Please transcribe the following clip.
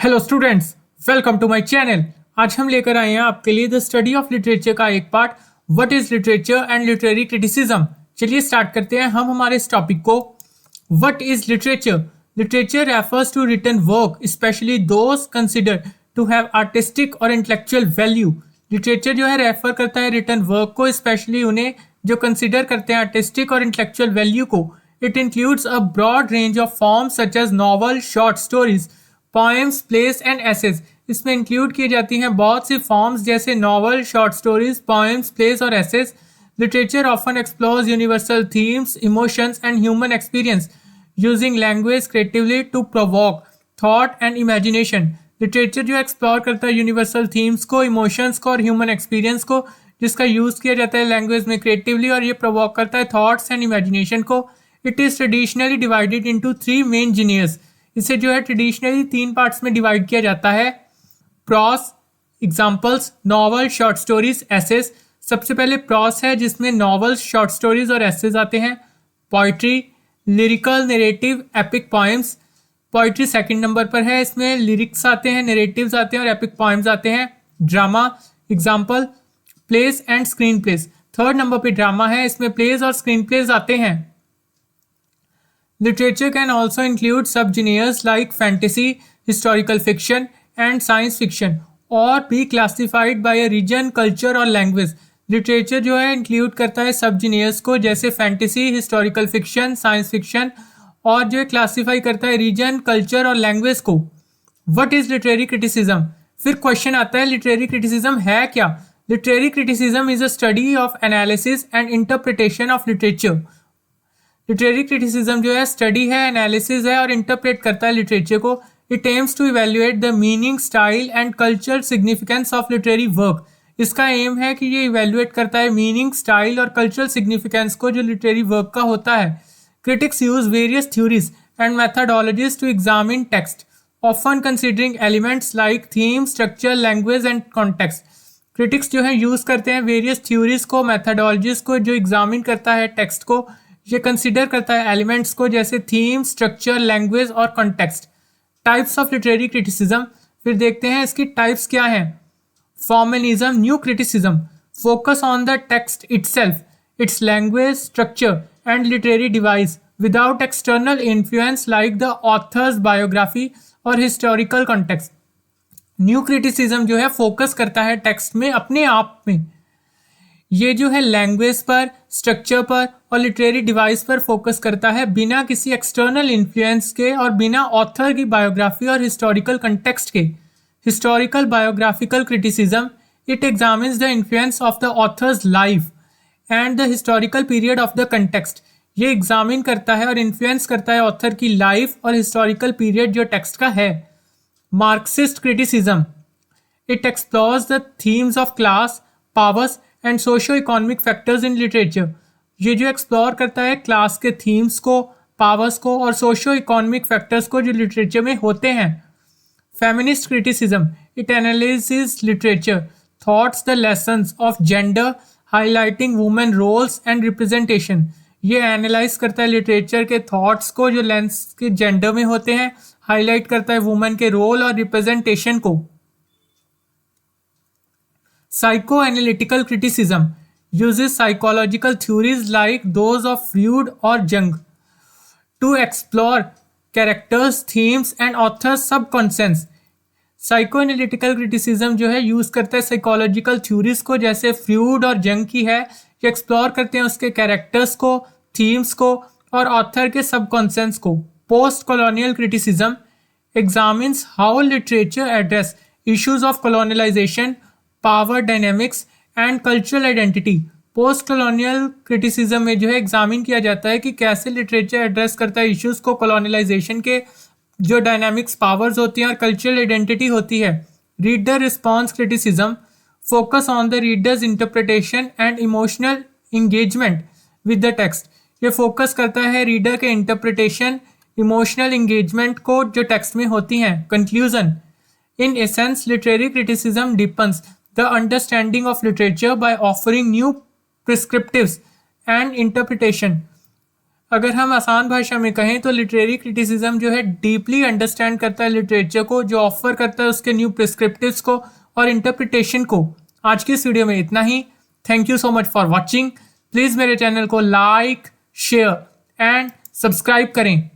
Hello students, welcome to my channel. आज हम लेकर आए हैं आपके लिए द स्टडी ऑफ लिटरेचर का एक part, what is literature and literary criticism. चलिए स्टार्ट करते हैं हम हमारे इस टॉपिक को। What is literature? Literature refers to written work, especially those considered to have artistic और इंटेलेक्चुअल वैल्यू। लिटरेचर जो है रेफर करता है रिटन वर्क को, स्पेशली उन्हें जो कंसिडर करते हैं आर्टिस्टिक और इंटेलेक्चुअल वैल्यू को। It includes a broad range of forms such as novel, short stories, poems, plays and essays. इसमें इंक्लूड की जाती हैं बहुत सी फॉर्म्स जैसे novel, short stories, poems, plays और essays. Literature often explores universal themes, emotions and human experience using language creatively to provoke thought and imagination. Literature जो explore करता है यूनिवर्सल थीम्स को, इमोशंस को और ह्यूमन एक्सपीरियंस को, जिसका यूज किया जाता है लैंग्वेज में क्रिएटिवली, और ये प्रोवोक करता है थॉट्स एंड इमेजिनेशन को। It is traditionally divided into three main genres. इसे जो है ट्रेडिशनली तीन पार्ट्स में डिवाइड किया जाता है। Prose, examples, novel, short stories, essays. सबसे पहले प्रॉस है जिसमें नॉवल्स, शॉर्ट स्टोरीज और एसेज आते हैं। Poetry, lyrical, narrative, epic poems. Poetry second number पर है, इसमें लिरिक्स आते हैं, नरेटिव्स आते हैं और एपिक पोएम्स आते हैं। Drama, example, place and screen place. Third number पे ड्रामा है, इसमें प्लेस और स्क्रीन प्लेस आते हैं। Literature can also include subgenres like fantasy, historical fiction, and science fiction, or be classified by a region, culture और language. Literature जो है include करता है subgenres को, जैसे fantasy, historical fiction, science fiction, और जो है classify करता है region, culture और language को। What is literary criticism? फिर question आता है literary criticism है क्या? Literary criticism is a study of analysis and interpretation of literature. Literary criticism जो है स्टडी है, एनालिसिस है और इंटरप्रेट करता है लिटरेचर को। It aims to evaluate the meaning, style and cultural significance of literary work. इसका एम है कि ये इवेल्युएट करता है मीनिंग, स्टाइल और कल्चरल सिग्निफिकेंस को जो लिटरेरी वर्क का होता है। Critics use various theories and methodologies to examine text, often considering elements like theme, structure, language and context. Critics जो है यूज करते हैं वेरियस थ्योरीज को, मैथडोलॉजीज को, जो एग्जामिन करता है टेक्स्ट को। ये कंसिडर करता है एलिमेंट्स को जैसे थीम, स्ट्रक्चर, लैंग्वेज और context. Types of literary criticism, फिर देखते हैं इसकी टाइप्स क्या हैं। Formalism, new criticism, focus on the text itself, it's language, structure and literary device without external influence like the author's biography और हिस्टोरिकल कॉन्टेक्स्ट। न्यू क्रिटिसिज्म जो है focus करता है टेक्स्ट में अपने आप में। ये जो है लैंग्वेज पर, स्ट्रक्चर पर और लिटरेरी डिवाइस पर फोकस करता है बिना किसी एक्सटर्नल इन्फ्लुएंस के और बिना ऑथर की बायोग्राफी और हिस्टोरिकल कंटेक्स्ट के। Historical biographical criticism, it examines the influence of the author's life and the historical period of the context. ये एग्जामिन करता है और इन्फ्लुएंस करता है ऑथर की लाइफ और हिस्टोरिकल पीरियड जो टेक्स्ट का है। Marxist criticism, it explores the themes of class, powers and socio economic factors in literature. ये जो एक्सप्लोर करता है क्लास के थीम्स को, पावर्स को और सोशो इकोनॉमिक फैक्टर्स को जो लिटरेचर में होते हैं। Feminist criticism, it analyses literature through the lens of gender, highlighting women roles and representation. ये एनालाइज करता है लिटरेचर के थॉट्स को जो लेंस के जेंडर में होते हैं, हाईलाइट करता है वुमेन के रोल और रिप्रेजेंटेशन को। Psychoanalytical criticism uses psychological theories like those of Freud or Jung to explore characters, themes and authors' subconscious. Psychoanalytical criticism जो है यूज करता है साइकोलॉजिकल थ्योरीज को, जैसे फ्रूड और जंग की है। ये एक्सप्लोर करते हैं उसके कैरेक्टर्स को, थीम्स को और ऑथर के सबकॉन्शियस को। Post colonial criticism examines how literature address issues of colonization, power dynamics and cultural identity. Post colonial criticism में जो है एग्जामिन किया जाता है कि कैसे लिटरेचर एड्रेस करता है इश्यूज को, कॉलोनलाइजेशन के जो डायनेमिक्स, पावर्स होती हैं और कल्चरल आइडेंटिटी होती है। Reader response criticism focus on the readers interpretation and emotional engagement with the text. ये फोकस करता है रीडर के इंटरप्रिटेशन, इमोशनल इंगेजमेंट को जो टेक्स्ट में होती हैं। Conclusion, in essence literary criticism depends the understanding of literature by offering new prescriptives and interpretation अगर हम आसान भाषा में कहें तो लिटरेरी क्रिटिसिज्म जो है डीपली अंडरस्टैंड करता है लिटरेचर को, जो ऑफर करता है उसके न्यू प्रिस्क्रिप्टिव्स को और इंटरप्रिटेशन को। आज की इस वीडियो में इतना ही। Thank you so much for watching. Please मेरे चैनल को लाइक, शेयर एंड सब्सक्राइब करें।